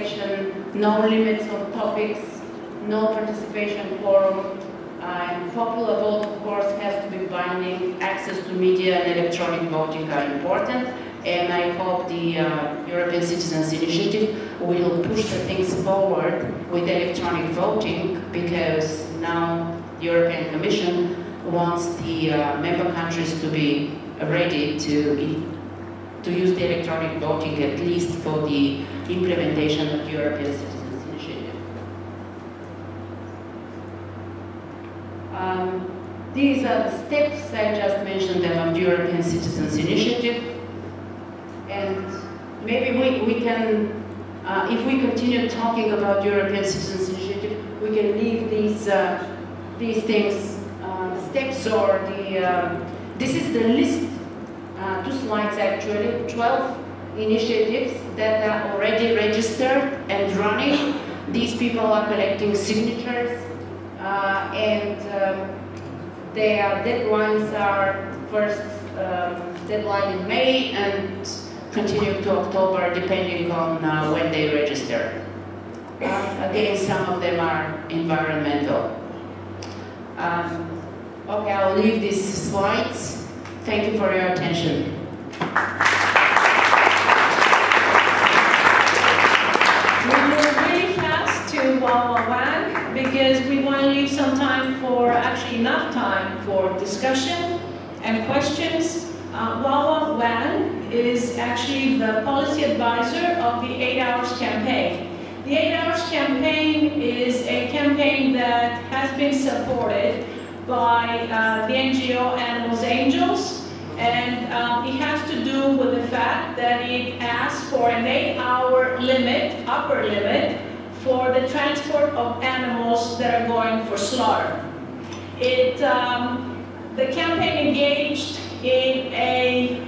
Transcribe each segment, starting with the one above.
election, no limits on topics, no participation quorum, and popular vote, of course, has to be binding. Access to media and electronic voting are important, and I hope the European Citizens Initiative will push the things forward with electronic voting, because now the European Commission wants the member countries to be ready to use the electronic voting, at least for the implementation of the European Citizens Initiative. These are the steps, I just mentioned them, of the European Citizens Initiative. And maybe we can, if we continue talking about European Citizens Initiative, we can leave these things, the steps, or the, this is the list, 2 slides actually, 12 initiatives that are already registered and running. These people are collecting signatures, and their deadlines are first deadline in May and continue to October, depending on when they register. Again, some of them are environmental. Okay, I'll leave these slides. Thank you for your attention. We move really fast to Wawa because we want to leave some time for, actually enough time for discussion and questions. Wawa Wan is actually the policy advisor of the 8 Hours campaign. The 8 Hours campaign is a campaign that has been supported by the NGO Animals Angels, and it has to do with the fact that it asks for an 8-hour limit, upper limit, for the transport of animals that are going for slaughter. The campaign engaged in a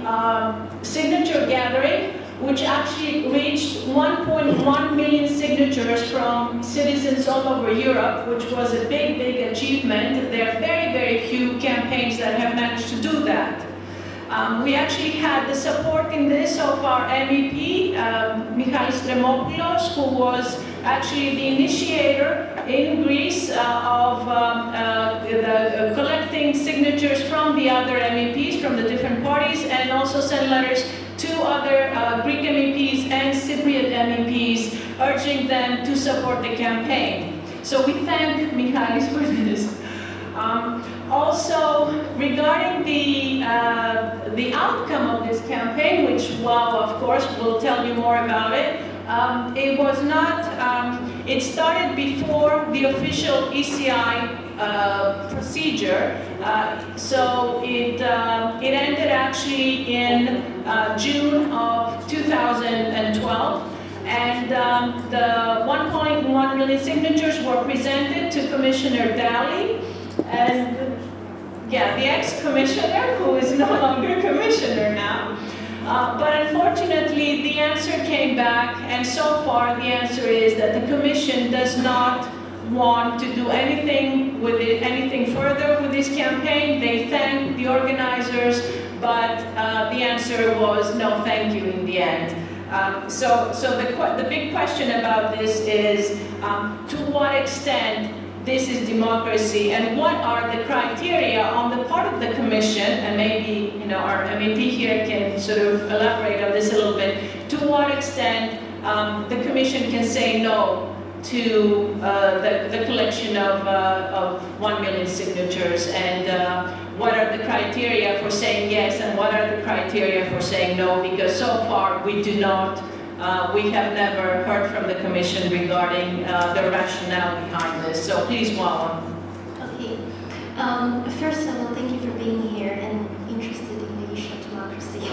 signature gathering, which actually reached 1.1 million signatures from citizens all over Europe, which was a big, big achievement. There are very, very few campaigns that have managed to do that. We actually had the support in this of our MEP, Michalis Tremopoulos, who was actually the initiator in Greece of collecting signatures from the other MEPs, from the different parties, and also sent letters to other Greek MEPs and Cypriot MEPs, urging them to support the campaign. So we thank Michalis for this. Also, regarding the outcome of this campaign, which Wawa, of course, will tell you more about it, it was not, it started before the official ECI procedure, so it ended actually in June of 2012. And the 1.1 million signatures were presented to Commissioner Dalli, and yeah, the ex-commissioner, who is no longer commissioner now. But unfortunately, the answer came back, and so far the answer is that the Commission does not want to do anything with it, anything further with this campaign. They thank the organizers, but the answer was no thank you in the end. So the big question about this is to what extent this is democracy, and what are the criteria on the part of the Commission, and maybe our MEP here can sort of elaborate on this a little bit, to what extent the Commission can say no to the collection of 1 million signatures, and what are the criteria for saying yes, and what are the criteria for saying no, because so far we do not. We have never heard from the Commission regarding the rationale behind this. So please, Wawa. Okay. First of all, thank you for being here and interested in the issue of democracy.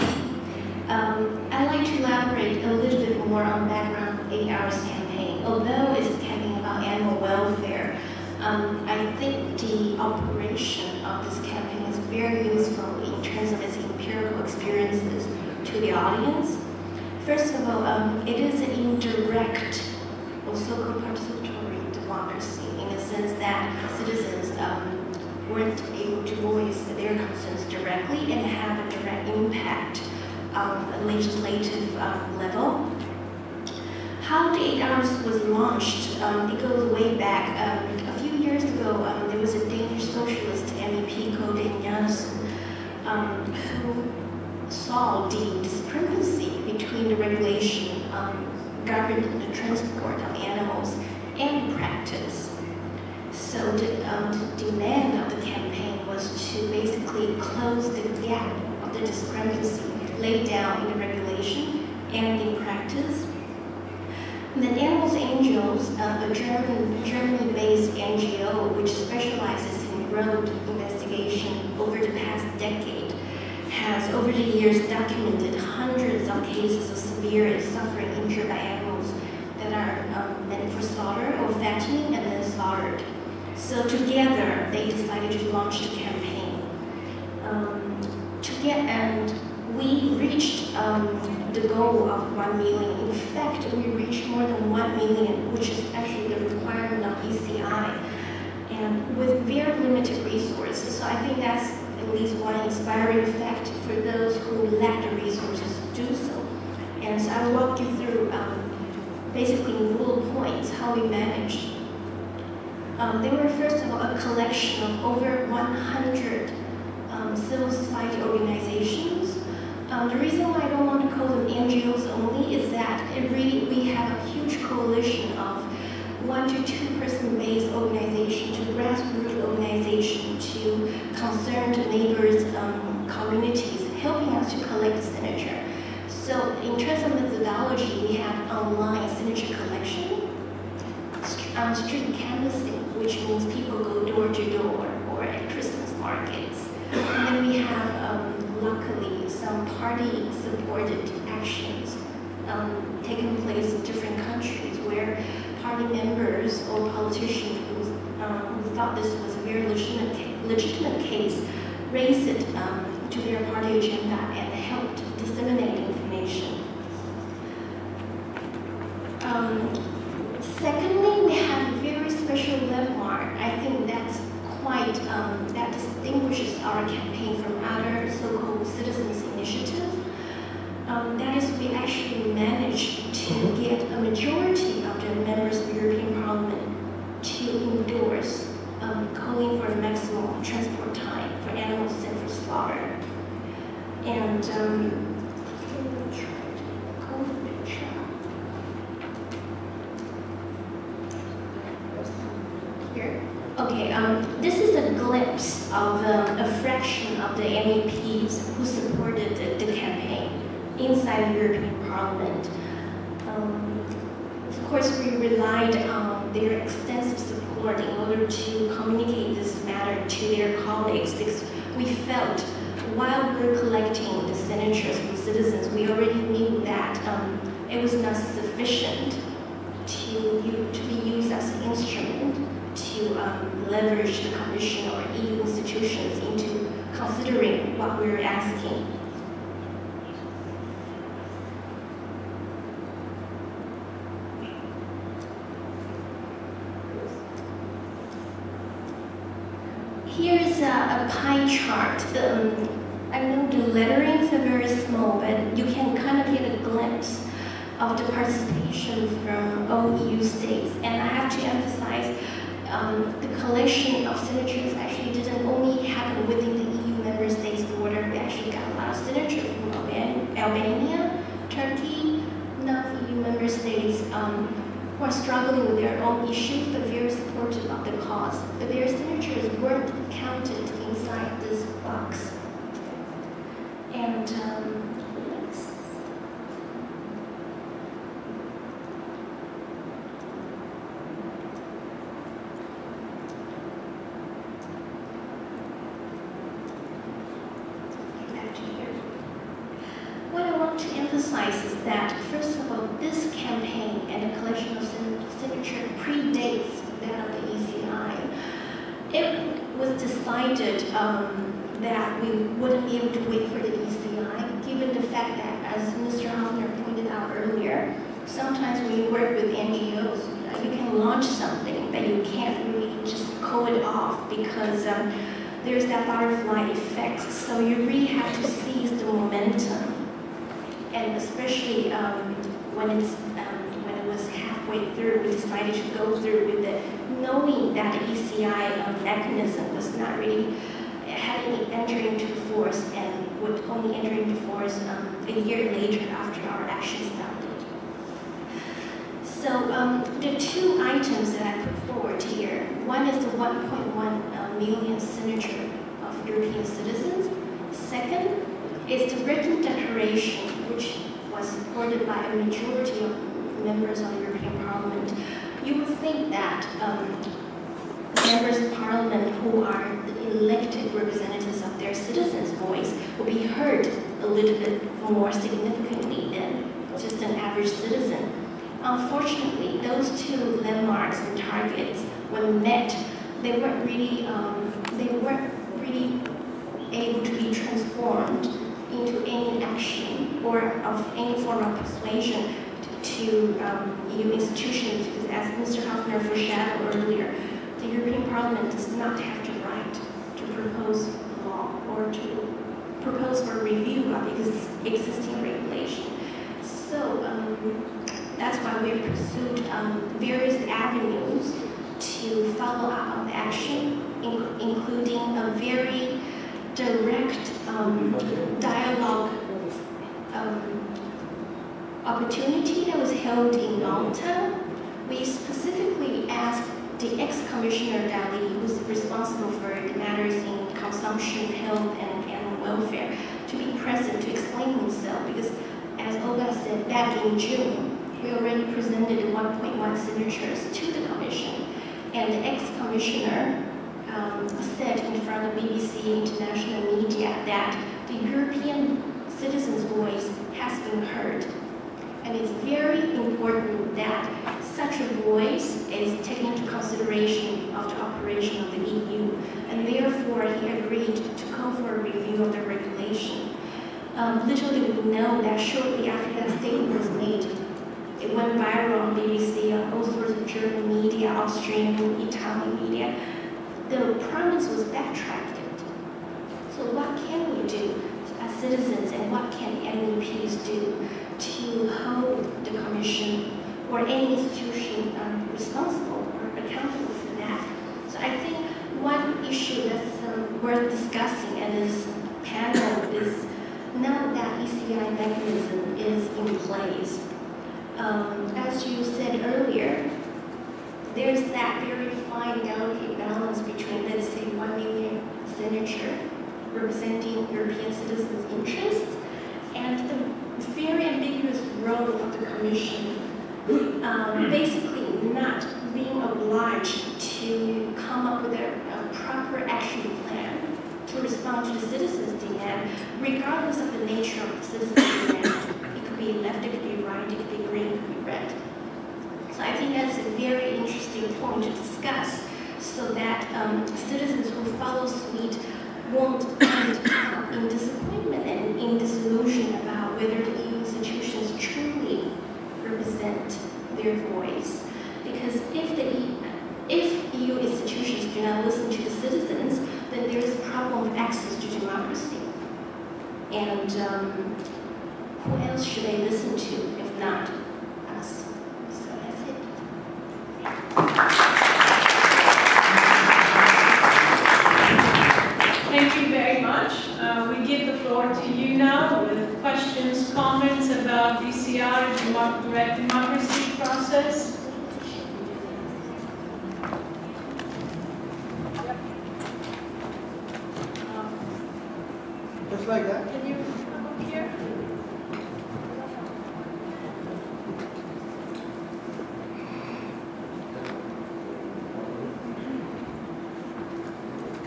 I'd like to elaborate a little bit more on the background of 8 Hours campaign. Although it's a campaign about animal welfare, I think the operation of this campaign is very useful in terms of its empirical experiences to the audience. First of all, it is an indirect or so-called participatory democracy in the sense that citizens weren't able to voice their concerns directly and have a direct impact on the legislative level. How the 8 Hours was launched, it goes way back. A few years ago, there was a Danish socialist MEP called Jansen, who saw the discrepancy between the regulation governing the transport of animals and practice. So the demand of the campaign was to basically close the gap of the discrepancy laid down in the regulation and in practice. And then Animals Angels, a Germany-based NGO which specializes in road investigation over the past decade, has over the years documented hundreds of cases of severe and suffering injured by animals that are meant for slaughter or fattening and then slaughtered. So together they decided to launch the campaign. And we reached the goal of 1 million. In fact, we reached more than 1 million, which is actually the requirement of ECI, and with very limited resources. So I think that's at least one inspiring fact for those who lack the resources to do so. And so I'll walk you through basically in bullet points how we managed. They were first of all a collection of over 100 civil society organizations. The reason why I don't want to call them NGOs only is that we have a huge coalition of 1 to 2 person-based organization to grassroots organization to concerned neighbors, communities, helping us to collect the signature. So in terms of methodology, we have online signature collection, street canvassing, which means people go door to door or at Christmas markets. And then we have, luckily, some party-supported actions taking place in different countries where party members or politicians who thought this was a very legitimate case raised it to their party agenda and helped disseminate information. Secondly, we have a very special landmark. I think that's quite, that distinguishes our campaign from other so-called citizens' initiatives. That is, we actually managed to get a majority of the members of the European Parliament to endorse calling for a maximum transport time for animals sent for slaughter. And here. Okay, this is a glimpse of a fraction of the MEPs who supported the campaign inside the European Parliament. Of course, we relied on their extensive support in order to communicate this matter to their colleagues, because we felt while we were collecting the signatures from citizens, we already knew that it was not sufficient to be used as an instrument to leverage the Commission or EU institutions into considering what we were asking. Here's a pie chart. I know the letterings are very small, but you can kind of get a glimpse of the participation from all EU states. And I have to emphasize, the collection of signatures actually didn't only happen within the EU member states border. We actually got a lot of signatures from Albania, Turkey, non-EU member states who are struggling with their own issues but very supportive of the cause. But their signatures weren't counted inside this box. And next. Back to here. What I want to emphasize is that, first of all, this campaign and the collection of signature predates that of the ECI. It was decided that we wouldn't be able to wait for the ECI, given the fact that, as Mr. Hoffner pointed out earlier, sometimes when you work with NGOs, you can launch something, but you can't really just call it off because there's that butterfly effect. So you really have to seize the momentum, and especially when it was happening halfway through, we decided to go through with it, knowing that the ECI mechanism was not really having entered into force and would only enter into force a year later after our action started. So the two items that I put forward here, one is the 1.1 million signature of European citizens. Second is the written declaration, which was supported by a majority of members of the European Parliament. You would think that members of Parliament who are elected representatives of their citizens' voice will be heard a little bit more significantly than just an average citizen. Unfortunately, those two landmarks and targets, when met, they weren't really able to be transformed into any action or of any form of persuasion to EU institutions, because as Mr. Hoffner foreshadowed earlier, the European Parliament does not have the right to propose law or to propose for review of existing regulation. So that's why we pursued various avenues to follow up on the action, including a very direct dialogue opportunity that was held in Malta. We specifically asked the ex-Commissioner Dali, who is responsible for the matters in consumption, health, and animal welfare, to be present to explain himself, because as Olga said, back in June, we already presented 1.1 signatures to the Commission, and the ex-Commissioner said in front of BBC international media that the European citizens' voice has been heard. And it's very important that such a voice is taken into consideration of the operation of the EU, and therefore he agreed to call for a review of the regulation. Little did we know that shortly after that statement was made, it went viral on BBC, on all sorts of German media, Austrian, Italian media. The promise was backtracked. So what can we do as citizens, and what can MEPs do to hold the Commission or any institution responsible or accountable for that? So I think one issue that's worth discussing at this panel is, now that ECI mechanism is in place, as you said earlier, there's that very fine, delicate balance between, let's say, 1 million signature representing European citizens' interests and the very ambiguous role of the Commission, basically not being obliged to come up with a proper action plan to respond to the citizens' demand, regardless of the nature of the citizens' demand. It could be left, it could be right, it could be green, it could be red. So I think that's a very interesting point to discuss, so that citizens who follow suit won't end in disappointment and in disillusion about whether the EU institutions truly represent their voice. Because if EU institutions do not listen to the citizens, then there is a problem of access to democracy. And who else should they listen to if not us? So that's it. Thank you very much. We give the floor to you now with questions, comments about DCR, direct democracy process. Just like that. Can you come up here?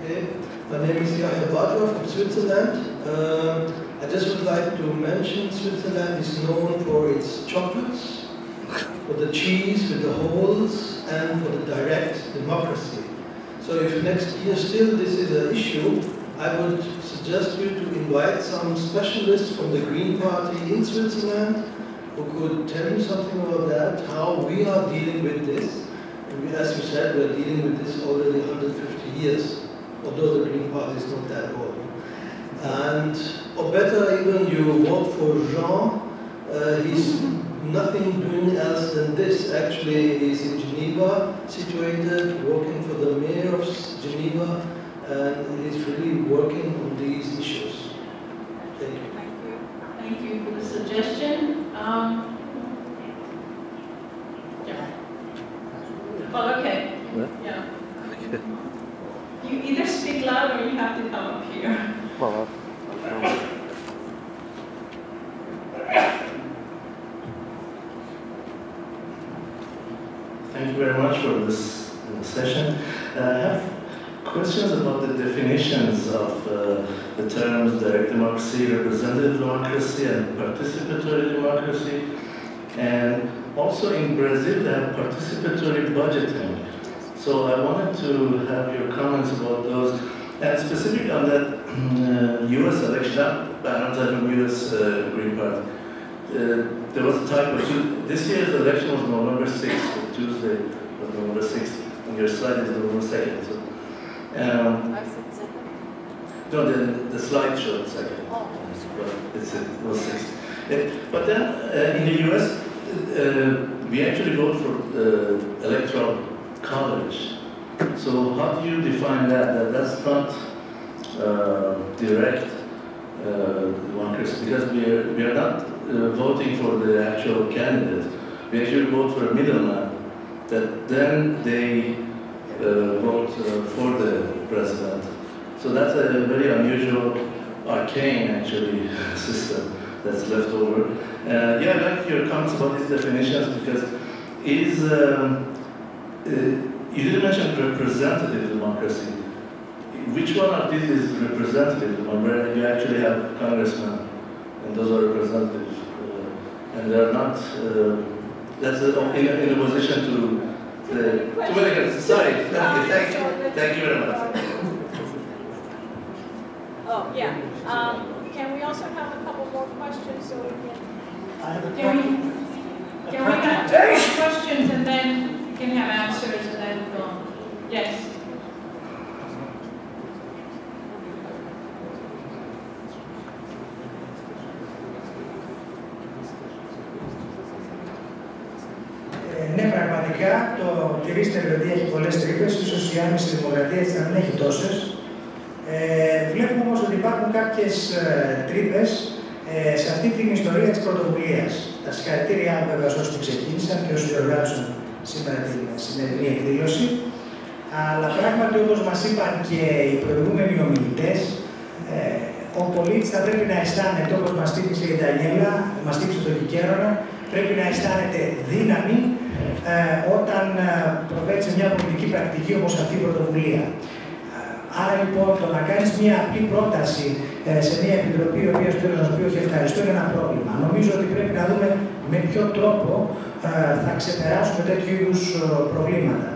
Okay, my name is Joachim Bartloff from Switzerland. I just would like to mention Switzerland is known for its chocolates, for the cheese with the holes, and for the direct democracy. So if next year still this is an issue, I would suggest you to invite some specialists from the Green Party in Switzerland who could tell you something about that, how we are dealing with this. And we, as you said, we are dealing with this already 150 years, although the Green Party is not that old. And, or better even, you vote for Jean. He's nothing doing else than this. Actually, he's in Geneva, situated, working for the mayor of Geneva, and he's really working on these issues. Thank you. Thank you. Thank you for the suggestion. Yeah. Well, okay. Yeah. You either speak loud or you have to come up here. Well, thank you very much for this session. I have questions about the definitions of the terms direct democracy, representative democracy, and participatory democracy. And also in Brazil, they have participatory budgeting. So I wanted to have your comments about those. And specifically on that US election, I don't have a US Green Party. There was a typo. This year's election was November 6th, Tuesday was November 6th, and your slide is November 2nd. So, no, the slide showed second, but it was 6th. But then in the US, we actually vote for electoral college. So how do you define that? That's not direct democracy, because we are not voting for the actual candidate. We actually vote for a middleman that then they vote for the president. So that's a very unusual, arcane actually system that's left over. Yeah, I like your comments about these definitions, because you didn't mention representative democracy. Which one of these is representative, where you actually have congressmen, and those are representatives, and they are not, that's in a position to sorry, thank you very much. Oh, yeah. Can we also have a couple more questions so we can... Can we have 2 questions and then you can have answers and then go on? Yes. Ναι, πραγματικά το τηρήστε δηλαδή έχει πολλές τρύπες, ίσως η άμεση δημοκρατία έτσι να μην έχει τόσες. Βλέπουμε όμως ότι υπάρχουν κάποιες τρύπες σε αυτή την ιστορία της πρωτοβουλίας. Τα συγχαρητήριά βέβαια σε όσους ξεκίνησαν και όσους διοργάνωσαν σήμερα την σημερινή εκδήλωση. Αλλά πράγματι, όπως μας είπαν και οι προηγούμενοι ομιλητές, ο πολίτης θα πρέπει να αισθάνεται, όπως μας τύπησε η Ντανιέλα, μας τύπησε το Κικέρονα, πρέπει να αισθάνεται δύναμη όταν προβαίνει σε μια πολιτική πρακτική όπως αυτή η πρωτοβουλία. Άρα λοιπόν το να κάνεις μια απλή πρόταση σε μια επιτροπή, η οποία θέλω να σου πει όχι ευχαριστώ, είναι ένα πρόβλημα. Νομίζω ότι πρέπει να δούμε με ποιο τρόπο θα ξεπεράσουμε τέτοιου είδους προβλήματα.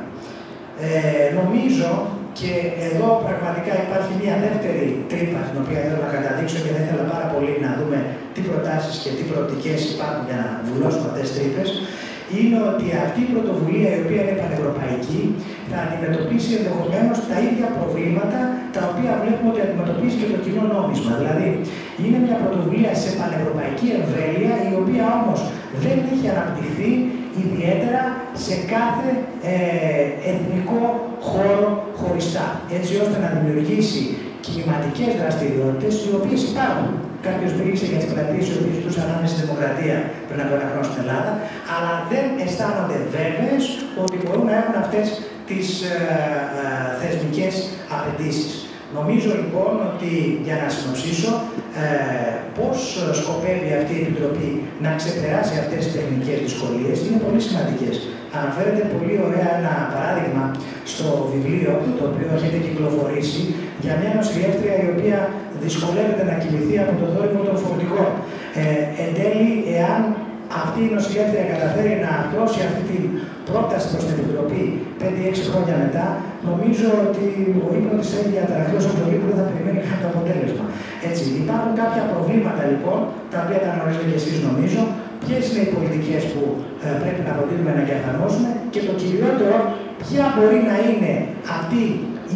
Νομίζω και εδώ πραγματικά υπάρχει μια δεύτερη τρύπα την οποία θέλω να καταδείξω και θα ήθελα πάρα πολύ να δούμε τι προτάσεις και τι προοπτικές υπάρχουν για να βουλώσουμε αυτές τις τρύπες. Είναι ότι αυτή η πρωτοβουλία, η οποία είναι πανευρωπαϊκή, θα αντιμετωπίσει ενδεχομένως τα ίδια προβλήματα τα οποία βλέπουμε ότι αντιμετωπίζει και το κοινό νόμισμα. Δηλαδή, είναι μια πρωτοβουλία σε πανευρωπαϊκή εμβέλεια, η οποία όμως δεν έχει αναπτυχθεί ιδιαίτερα σε κάθε εθνικό χώρο χωριστά, έτσι ώστε να δημιουργήσει κλιματικές δραστηριότητες, οι οποίες υπάρχουν. Κάποιος μίλησε για τις πλατείες οι οποίες ζούσαν άμεση στη δημοκρατία πριν από 1 χρόνο στην Ελλάδα, αλλά δεν αισθάνονται βέβαιες ότι μπορούν να έχουν αυτές τις θεσμικές απαιτήσεις. Νομίζω λοιπόν ότι, για να συνοψίσω, πώς σκοπεύει αυτή η Επιτροπή να ξεπεράσει αυτές τις τεχνικές δυσκολίες είναι πολύ σημαντικές. Αναφέρεται πολύ ωραία ένα παράδειγμα στο βιβλίο, το οποίο έχετε κυκλοφορήσει, για μια νοσηλεύτρια η οποία δυσκολεύεται να κοιμηθεί από το θόρυβο των φορτηγών. Εν τέλει, εάν αυτή η νοσηλεύτρια καταφέρει να αρθρώσει αυτή την πρόταση προς την Επιτροπή 5-6 χρόνια μετά, νομίζω ότι ο ύπνο της έγινε αταραχτός από το λίγο δεν θα περιμένει καν το αποτέλεσμα. Έτσι, υπάρχουν κάποια προβλήματα λοιπόν, τα οποία τα γνωρίζετε και εσείς νομίζω, ποιες είναι οι πολιτικές που πρέπει να προτείνουμε να εφαρμόσουμε και το κυριότερο, ποια μπορεί να είναι αυτή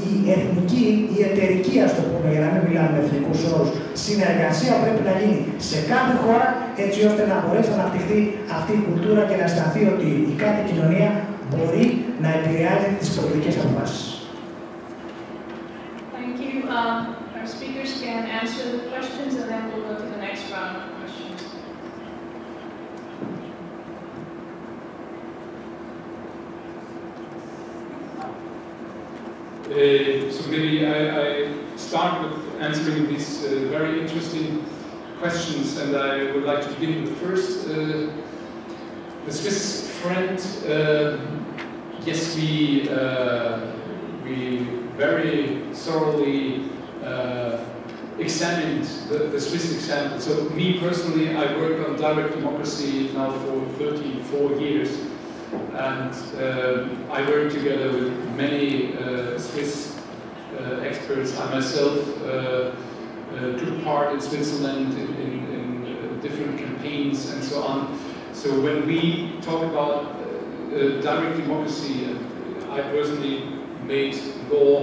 η εθνική, η εταιρική, ας το πούμε, για να μην μιλάμε με εθνικούς όρους, συνεργασία πρέπει να γίνει σε κάθε χώρα, έτσι ώστε να μπορέσει να αναπτυχθεί αυτή η κουλτούρα και να αισθανθεί ότι η κάθε κοινωνία μπορεί να επηρεάζει τις πολιτικές αποφάσεις. Thank you. Our speakers can answer the questions and then we'll go to the next round of questions. So maybe I start with answering these very interesting questions, and I would like to begin with first. The Swiss friend, yes, we very thoroughly examined the Swiss example. So me personally, I work on direct democracy now for 34 years. And I work together with many Swiss experts. I myself took part in Switzerland in different campaigns and so on. So when we talk about direct democracy, I personally made law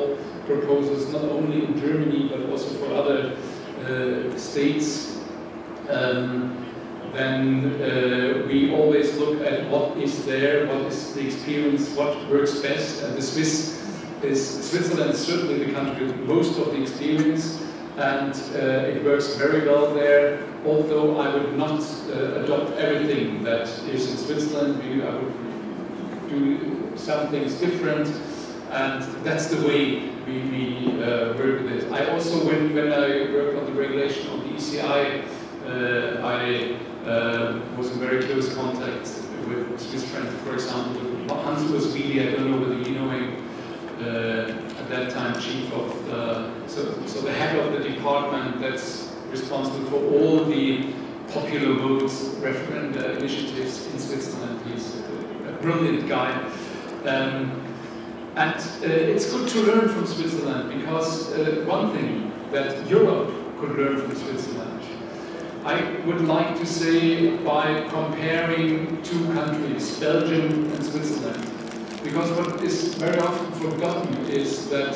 proposals not only in Germany but also for other states. Then we always look at what is there, what is the experience, what works best, and Switzerland is certainly the country with most of the experience, and it works very well there, although I would not adopt everything that is in Switzerland. I would do some things different, and that's the way we work with it. I also, when I worked on the regulation of the ECI, I was in very close contact with Swiss friends, for example, with Hans Willy. I don't know whether you know him, at that time chief of so the head of the department that's responsible for all the popular votes, referenda initiatives in Switzerland. He's a brilliant guy. And it's good to learn from Switzerland, because one thing that Europe could learn from Switzerland, I would like to say, by comparing two countries, Belgium and Switzerland, because what is very often forgotten is that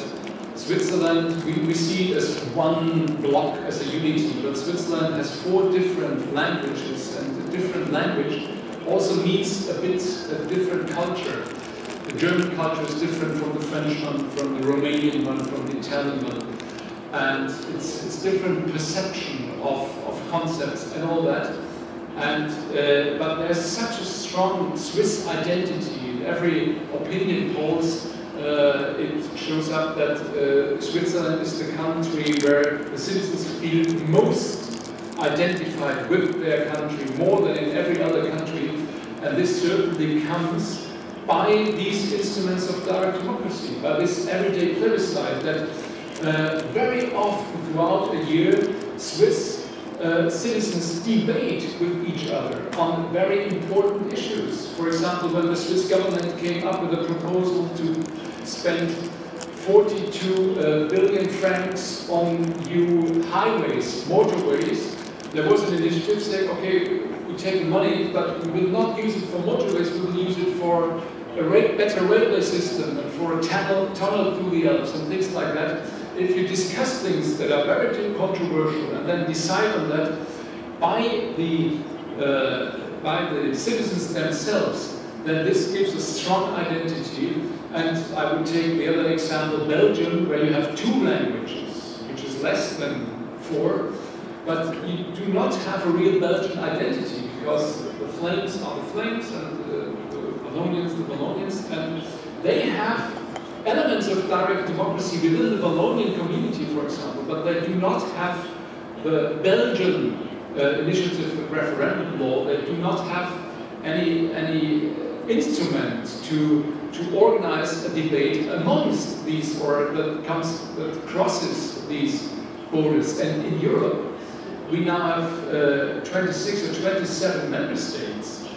Switzerland, we see it as one block, as a unity, but Switzerland has 4 different languages, and the different language also means a bit a different culture. The German culture is different from the French one, from the Romanian one, from the Italian one. And it's different perception of concepts and all that. And but there's such a strong Swiss identity in every opinion polls. It shows up that Switzerland is the country where the citizens feel most identified with their country, more than in every other country. And this certainly comes by these instruments of direct democracy, by this everyday plebiscite that very often throughout a year, Swiss citizens debate with each other on very important issues. For example, when the Swiss government came up with a proposal to spend 42 billion francs on new highways, motorways, there was an initiative saying, okay, we take the money, but we will not use it for motorways, we will use it for a better railway system and for a tunnel through the Alps and things like that. If you discuss things that are very controversial and then decide on that by the citizens themselves, then this gives a strong identity. And I would take the other example, Belgium, where you have 2 languages, which is less than 4, but you do not have a real Belgian identity, because the Flames are the Flames and the Wallonians, and they have elements of direct democracy within the Wallonian community, for example, but they do not have the Belgian initiative referendum law. They do not have any instrument to organize a debate amongst these, or that crosses these borders. And in Europe, we now have 26 or 27 member states,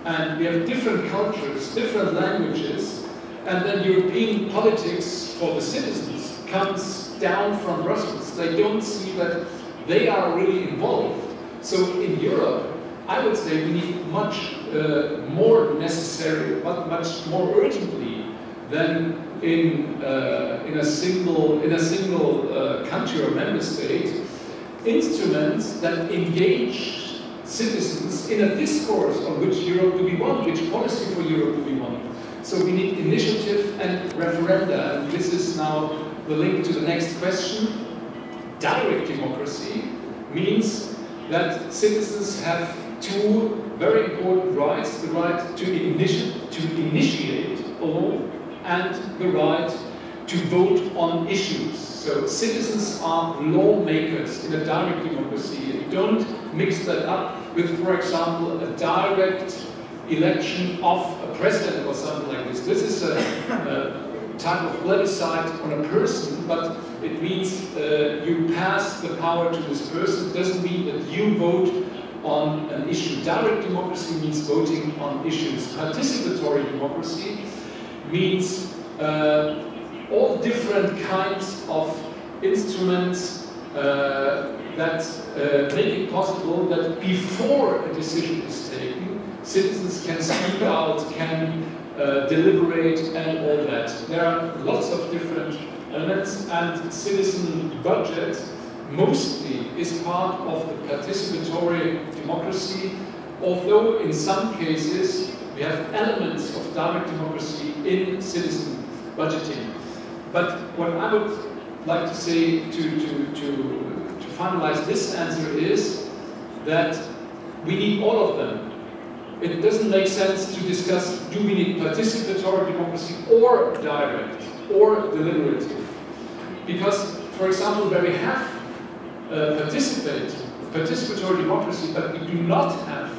and we have different cultures, different languages. And then European politics for the citizens comes down from Brussels. They don't see that they are really involved. So in Europe, I would say we need much more necessary, but much more urgently than in a single country or member state instruments that engage citizens in a discourse on which Europe to be won, which policy for Europe to be won. So we need initiative and referenda, and this is now the link to the next question. Direct democracy means that citizens have two very important rights: the right to initiate a law and the right to vote on issues. So citizens are lawmakers in a direct democracy. You don't mix that up with, for example, a direct election of a president or something like this. This is a type of plebiscite on a person, but it means you pass the power to this person. It doesn't mean that you vote on an issue. Direct democracy means voting on issues. Participatory democracy means all different kinds of instruments that make it possible that before a decision is taken, citizens can speak out, can deliberate, and all that. There are lots of different elements, and citizen budget mostly is part of the participatory democracy, although in some cases we have elements of direct democracy in citizen budgeting. But what I would like to say to finalize this answer is that we need all of them. It doesn't make sense to discuss, do we need participatory democracy or direct or deliberative? Because, for example, where we have participatory democracy, but we do not have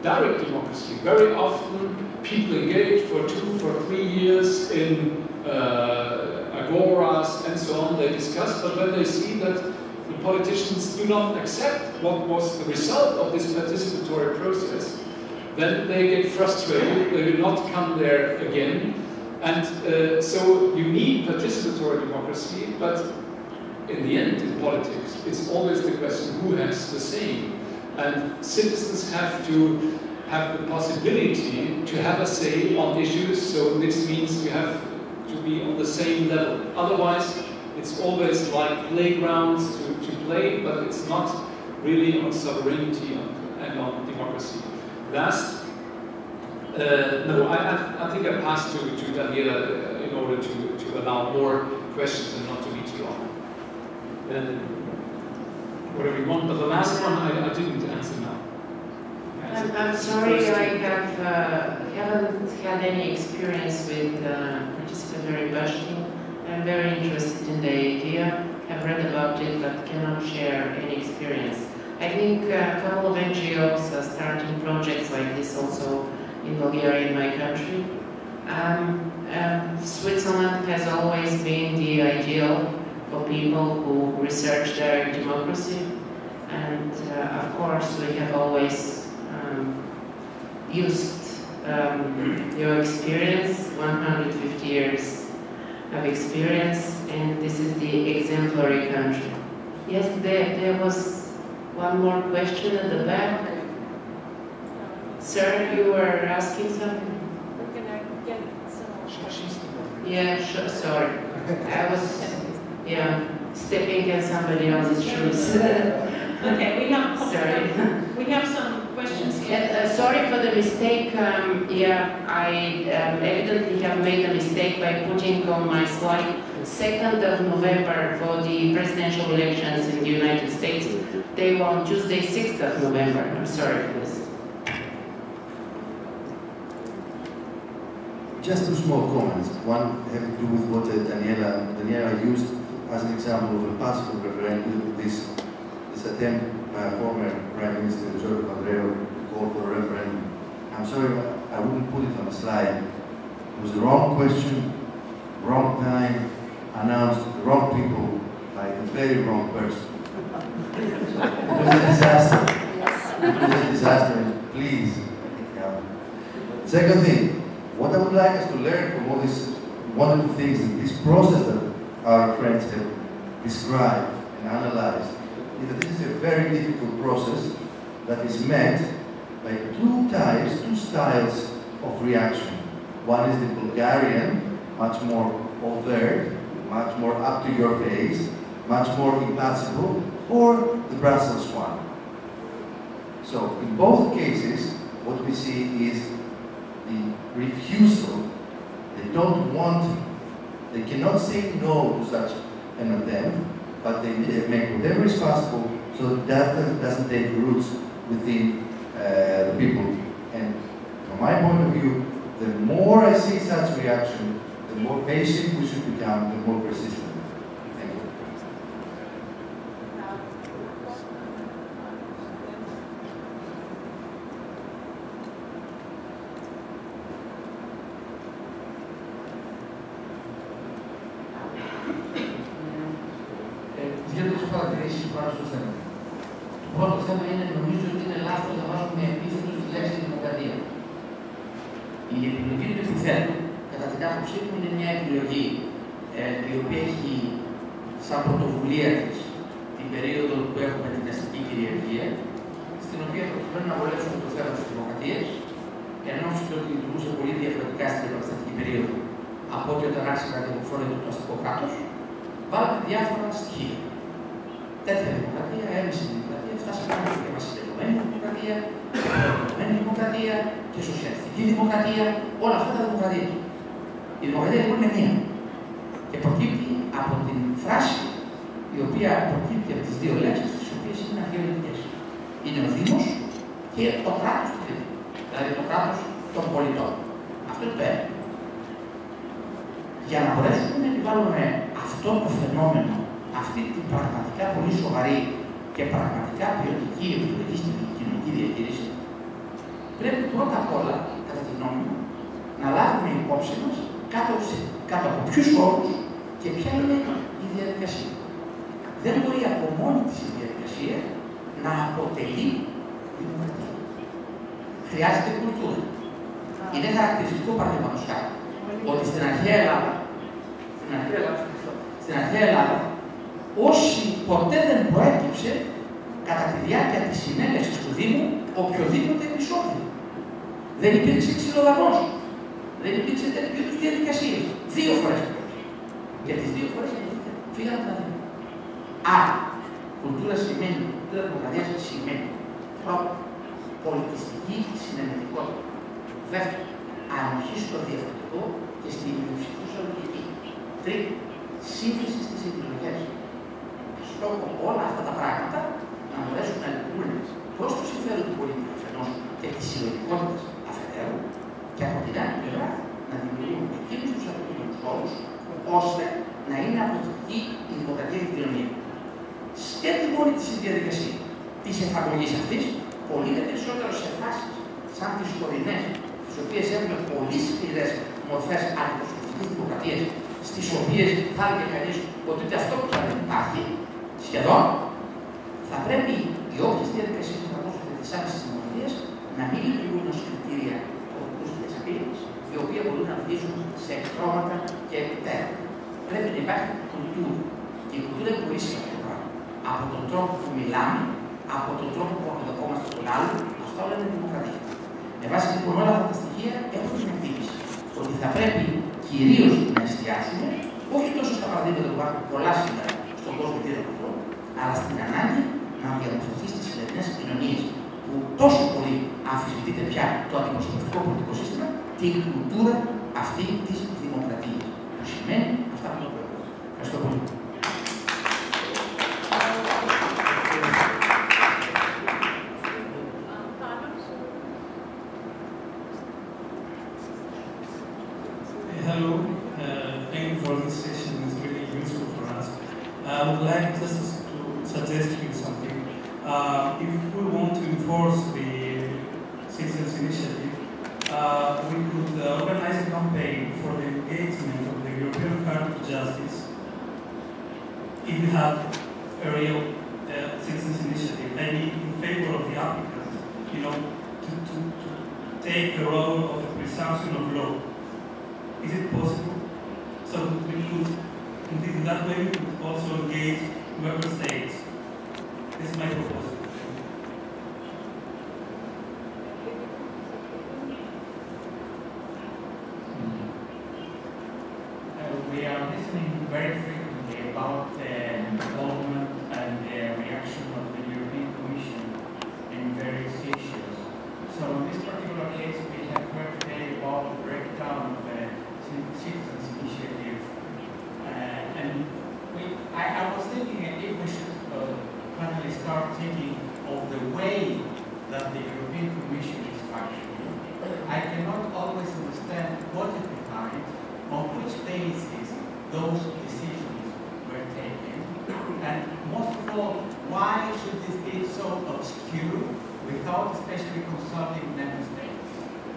direct democracy, very often people engage for 2 or 3 years in agoras and so on, they discuss, but when they see that the politicians do not accept what was the result of this participatory process, then they get frustrated, they will not come there again. And so you need participatory democracy, but in the end, in politics, it's always the question who has the say. And citizens have to have the possibility to have a say on issues, so this means you have to be on the same level. Otherwise, it's always like playgrounds to play, but it's not really on sovereignty and on democracy. Last, no, I think I passed to Daniela in order to allow more questions and not to be too long. Whatever you want, but the last one I didn't answer now. I'm sorry, I haven't had any experience with participatory budgeting. I'm very interested in the idea. I've read about it, but cannot share any experience. I think a couple of NGOs are starting projects like this also in Bulgaria, in my country. Switzerland has always been the ideal for people who research direct democracy. And of course, we have always used your experience, 150 years of experience, and this is the exemplary country. Yes, there was one more question at the back. Sir, you were asking something? We're gonna get some more questions. Yeah, sure, sorry. I was, stepping in somebody else's shoes. Okay, we have some questions here. Sorry for the mistake. I evidently have made a mistake by putting on my slide 2nd of November for the presidential elections in the United States. They were on Tuesday, 6th of November. I'm sorry for this. Just two small comments. One had to do with what Daniela used as an example of a passive referendum, this attempt by a former Prime Minister, George Andreu, to call for a referendum. I'm sorry, I wouldn't put it on a slide. It was the wrong question, wrong time, announced the wrong people by the very wrong person. It was a disaster. It was a disaster, please. Second thing, what I would like us to learn from all these wonderful things, this process that our friends have described and analyzed, is that this is a very difficult process that is met by two styles of reaction. One is the Bulgarian, much more overt, much more up to your face, much more impassable, or the Brussels one. So in both cases, what we see is the refusal. They don't want, they cannot say no to such an attempt, but they make whatever is possible so that doesn't take roots within the people. And from my point of view, the more I see such reaction, the more patient we should become, the more persistent. Thank you. Δύο-τρεις παρατηρήσεις πάνω στο θέμα. Το πρώτο θέμα είναι, νομίζω ότι είναι λάθος να βάζουμε επίθετο στη λέξη δημοκρατία. Η επιλογή του επιθέτου, κατά την άποψή μου, είναι μια επιλογή η οποία έχει σαν πρωτοβουλία της την περίοδο που έχουμε την αστική κυριαρχία, στην οποία προκειμένου να βολέψουμε το θέμα της δημοκρατίας, ενώ ξέρω ότι λειτουργούσε πολύ διαφορετικά στην επαναστατική περίοδο από ότι όταν άρχισε να διαμορφώνεται το αστικό κράτος, βάλαμε διάφορα στοιχεία. Τέτοια δημοκρατία, έμεση δημοκρατία, φτάσαμε και βασιλευμένη δημοκρατία, και δημοκρατία και σοσιαλιστική δημοκρατία, όλα αυτά τα δημοκρατία. Η δημοκρατία λοιπόν είναι μία. Και προκύπτει από την φράση η οποία προκύπτει από τις δύο λέξεις, τις οποίες είναι αρχαιολογικές. Είναι ο Δήμος και το κράτος του Δήμου. Δηλαδή το κράτος των πολιτών. Αυτό είναι το ένα. Για να μπορέσουμε να επιβάλλουμε αυτό το φαινόμενο, αυτή την πραγματικά πολύ σοβαρή και πραγματικά ποιοτική επιλογή στην κοινωνική διαχείριση, πρέπει πρώτα απ' όλα, κατά τη γνώμη μου, να λάβουμε υπόψη μας κάτω από ποιους όρους και ποια είναι η διαδικασία. Δεν μπορεί από μόνη της η διαδικασία να αποτελεί δημοκρατία. Χρειάζεται κουλτούρα. Είναι χαρακτηριστικό, παραδείγματος χάρη, ότι στην αρχαία Ελλάδα, όσοι ποτέ δεν προέκυψε κατά τη διάρκεια της συνέλευσης του Δήμου οποιοδήποτε επεισόδιο. Δεν υπήρξε ξυλοδαρμός. Δεν υπήρξε τέτοιου είδους διαδικασίες. 2 φορές. Και τις 2 φορές φύγανε από τα Δήμου. Άρα, κουλτούρα σημαίνει, κουλτούρα δημοκρατίας σημαίνει πρώτον, πολιτιστική συνενετικότητα. Δεύτερον, ανοχή στο διαφορετικό και στην ιδιοψηφούσα λογική. Τρίτον, σύνθεση στις επιλογές. Στόχο όλα αυτά τα πράγματα να μπορέσουν να λειτουργούν προς το συμφέρον του πολίτη αφενός και της συλλογικότητας αφετέρου, και από την άλλη πλευρά να δημιουργούν εκείνους τους απαιτούμενους όρους ώστε να είναι αποδοτική η δημοκρατία και η κοινωνία. Σκέφτε μόνη τη διαδικασία της εφαρμογής αυτής, πολύ περισσότερο σε φάσεις σαν τις τωρινές, τις οποίες έχουμε πολύ σκληρές μορφές αντιπροσωπευτικής δημοκρατίας, στις οποίες θα έλεγε κανείς ότι ούτε αυτό που θα δεν υπάρχει, σχεδόν, θα πρέπει οι όποιες διαδικασίες που θα δώσουν τις άμεσες δημοκρατίες να μην λειτουργούν ως κριτήρια οδικούς και εξαπήρες, οι οποίοι μπορούν να βγουν σε εκτρώματα και επιτέρου. Πρέπει να υπάρχει κουλτούρα. Και η κουλτούρα είναι πολύ σημαντικό πράγμα. Από τον τρόπο που μιλάμε, από τον τρόπο που αποδεχόμαστε τον άλλον, αυτό όλα είναι δημοκρατία. Με βάση λοιπόν όλα αυτά τα στοιχεία, έχω την εκτίμηση ότι θα πρέπει κυρίως να εστιάσουμε όχι τόσο στα παραδείγματα που υπάρχουν πολλά σήμερα στον κόσμο και τον αυτό, αλλά στην ανάγκη να διαμορφωθεί στις σημερινές κοινωνίες που τόσο πολύ αμφισβητείται πια το αντιπροσωπευτικό πολιτικό σύστημα, την κουλτούρα αυτή της δημοκρατίας. Που σημαίνει αυτά που το πρέπει. Ευχαριστώ πολύ. Hello, thank you for this session. It's really useful for us. I would like just to suggest you something. If we want to enforce the citizens' initiative, we could organize a campaign for the engagement of the European Court of Justice. If we have a real citizens' initiative, maybe in favor of the applicants, you know, to take the role of the presumption of law. Is it possible? So we could, in that way, we could also engage member states. This is my proposal. We are listening very frequently about the involvement and the reaction of the European Commission in various issues. So in this particular case, we have heard today about the breakdown of the citizens' initiative. And I was thinking if we should finally start thinking of the way that the European Commission is functioning. I cannot always understand what is behind, on which basis those decisions were taken, and most of all, why should this be so obscure without especially consulting member states?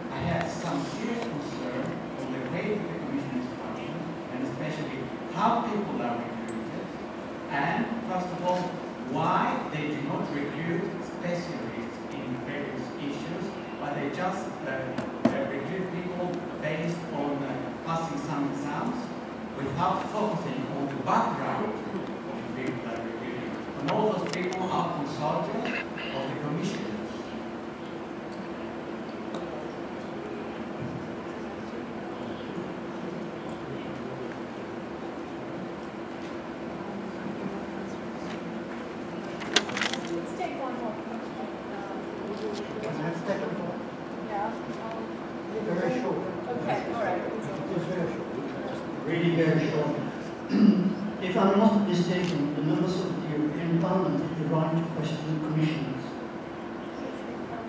I have some serious concern on the way that the Commission is functioning, and especially how people are recruited, and first of all, why they do not recruit specialists in various issues, but they just recruit people based on passing some exams without focusing on the background of the people that are recruiting. And all those people are consultants of the Commission. Really very short. If I'm not mistaken, the members of the European Parliament have the right to question commissioners.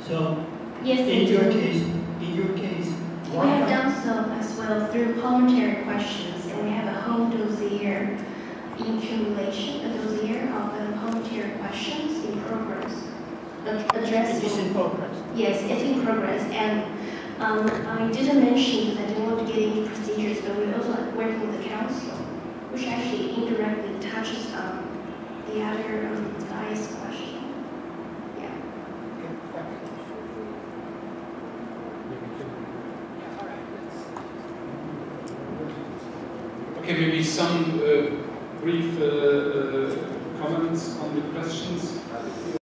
So, yes, in your case, we have done so as well through parliamentary questions, and we have a whole dossier accumulation, a dossier of parliamentary questions in progress. It is in progress. Yes, it's in progress, and I didn't mention because I didn't want to get into procedures, but we're also working with the council, which actually indirectly touches on the other guy's question. Yeah. Okay, maybe some brief